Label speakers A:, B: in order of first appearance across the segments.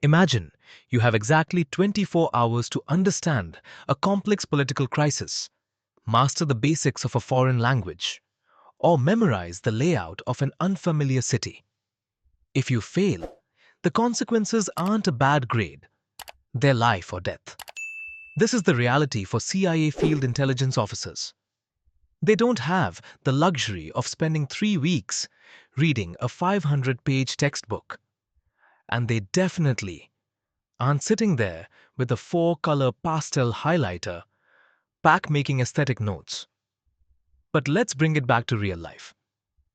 A: Imagine you have exactly 24 hours to understand a complex political crisis, master the basics of a foreign language, or memorize the layout of an unfamiliar city. If you fail, the consequences aren't a bad grade, they're life or death. This is the reality for CIA field intelligence officers. They don't have the luxury of spending 3 weeks reading a 500-page textbook, and they definitely aren't sitting there with a four-color pastel highlighter pack making aesthetic notes. But let's bring it back to real life.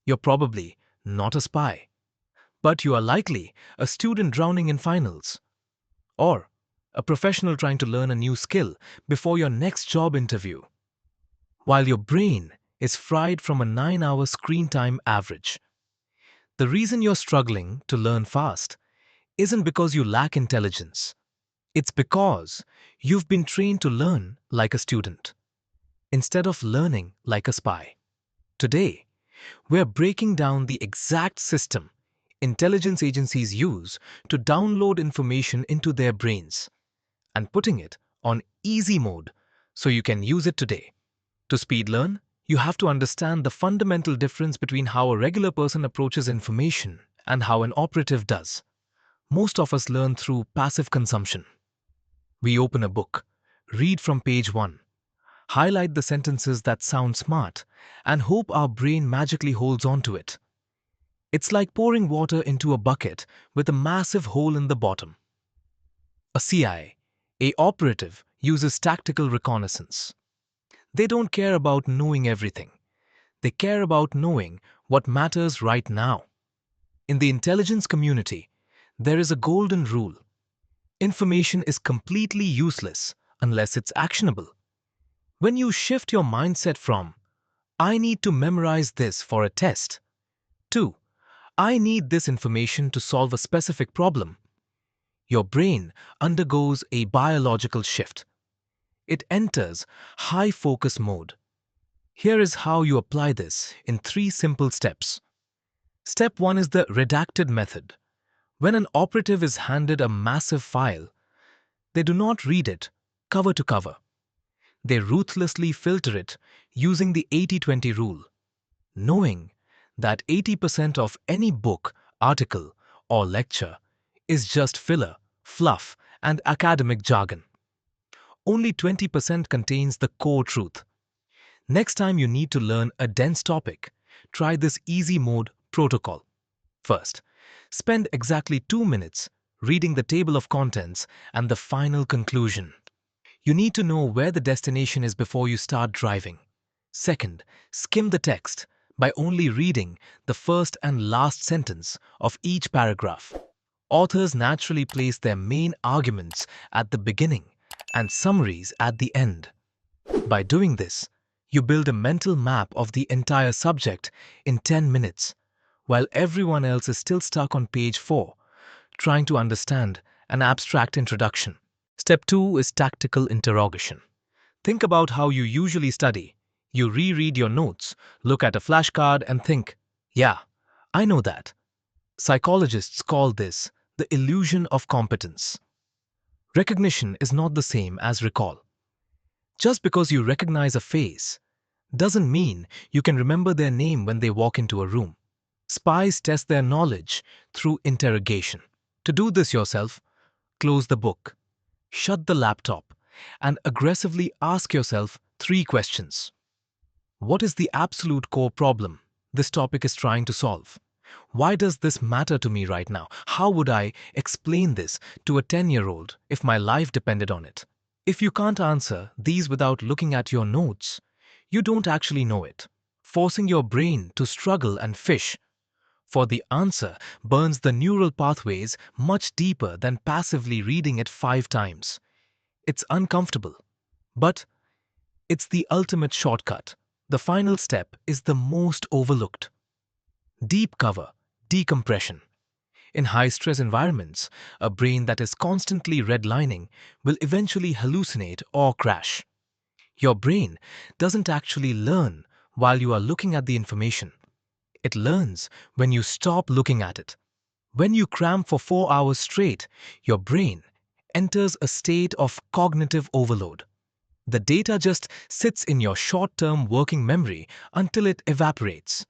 A: You're probably not a spy, but you are likely a student drowning in finals, or a professional trying to learn a new skill before your next job interview, while your brain is fried from a 9-hour screen time average. The reason you're struggling to learn fast isn't because you lack intelligence. It's because you've been trained to learn like a student instead of learning like a spy. Today, we're breaking down the exact system intelligence agencies use to download information into their brains and putting it on easy mode so you can use it today. To speed learn, you have to understand the fundamental difference between how a regular person approaches information and how an operative does. Most of us learn through passive consumption. We open a book, read from page 1, highlight the sentences that sound smart, and hope our brain magically holds on to it. It's like pouring water into a bucket with a massive hole in the bottom. A CIA operative uses tactical reconnaissance. They don't care about knowing everything. They care about knowing what matters right now. In the intelligence community, there is a golden rule. Information is completely useless unless it's actionable. When you shift your mindset from, I need to memorize this for a test, to, I need this information to solve a specific problem, your brain undergoes a biological shift. It enters high focus mode. Here is how you apply this in 3 simple steps. Step 1 is the redacted method. When an operative is handed a massive file, they do not read it cover to cover. They ruthlessly filter it using the 80-20 rule, knowing that 80% of any book, article, or lecture is just filler, fluff, and academic jargon. Only 20% contains the core truth. Next time you need to learn a dense topic, try this easy mode protocol. First, spend exactly 2 minutes reading the table of contents and the final conclusion. You need to know where the destination is before you start driving. Second, skim the text by only reading the first and last sentence of each paragraph. Authors naturally place their main arguments at the beginning and summaries at the end. By doing this, you build a mental map of the entire subject in 10 minutes, while everyone else is still stuck on page 4, trying to understand an abstract introduction. Step 2 is tactical interrogation. Think about how you usually study. You reread your notes, look at a flashcard and think, yeah, I know that. Psychologists call this the illusion of competence. Recognition is not the same as recall. Just because you recognize a face doesn't mean you can remember their name when they walk into a room. Spies test their knowledge through interrogation. To do this yourself, close the book, shut the laptop, and aggressively ask yourself 3 questions. What is the absolute core problem this topic is trying to solve? Why does this matter to me right now? How would I explain this to a 10-year-old if my life depended on it? If you can't answer these without looking at your notes, you don't actually know it. Forcing your brain to struggle and fish for the answer burns the neural pathways much deeper than passively reading it 5 times. It's uncomfortable, but it's the ultimate shortcut. The final step is the most overlooked. Deep cover, decompression. In high-stress environments, a brain that is constantly redlining will eventually hallucinate or crash. Your brain doesn't actually learn while you are looking at the information. It learns when you stop looking at it. When you cram for 4 hours straight, your brain enters a state of cognitive overload. The data just sits in your short-term working memory until it evaporates.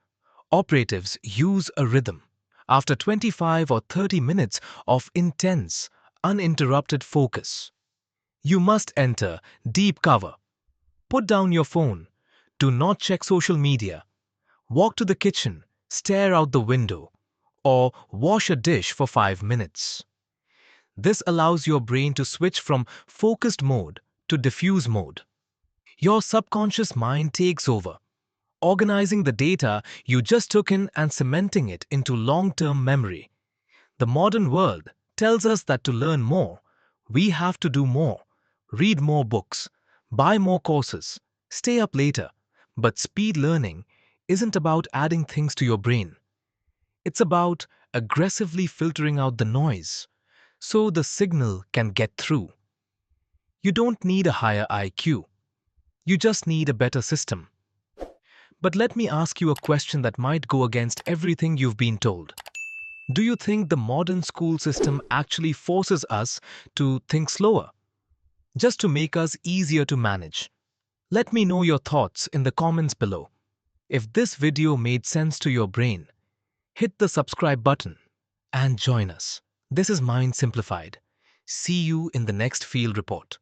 A: Operatives use a rhythm. After 25 or 30 minutes of intense, uninterrupted focus, you must enter deep cover. Put down your phone. Do not check social media. Walk to the kitchen, stare out the window, or wash a dish for 5 minutes. This allows your brain to switch from focused mode to diffuse mode. Your subconscious mind takes over, organizing the data you just took in and cementing it into long-term memory. The modern world tells us that to learn more, we have to do more, read more books, buy more courses, stay up later. But speed learning isn't about adding things to your brain. It's about aggressively filtering out the noise so the signal can get through. You don't need a higher IQ. You just need a better system. But let me ask you a question that might go against everything you've been told. Do you think the modern school system actually forces us to think slower, just to make us easier to manage? Let me know your thoughts in the comments below. If this video made sense to your brain, hit the subscribe button and join us. This is Mind Simplified. See you in the next field report.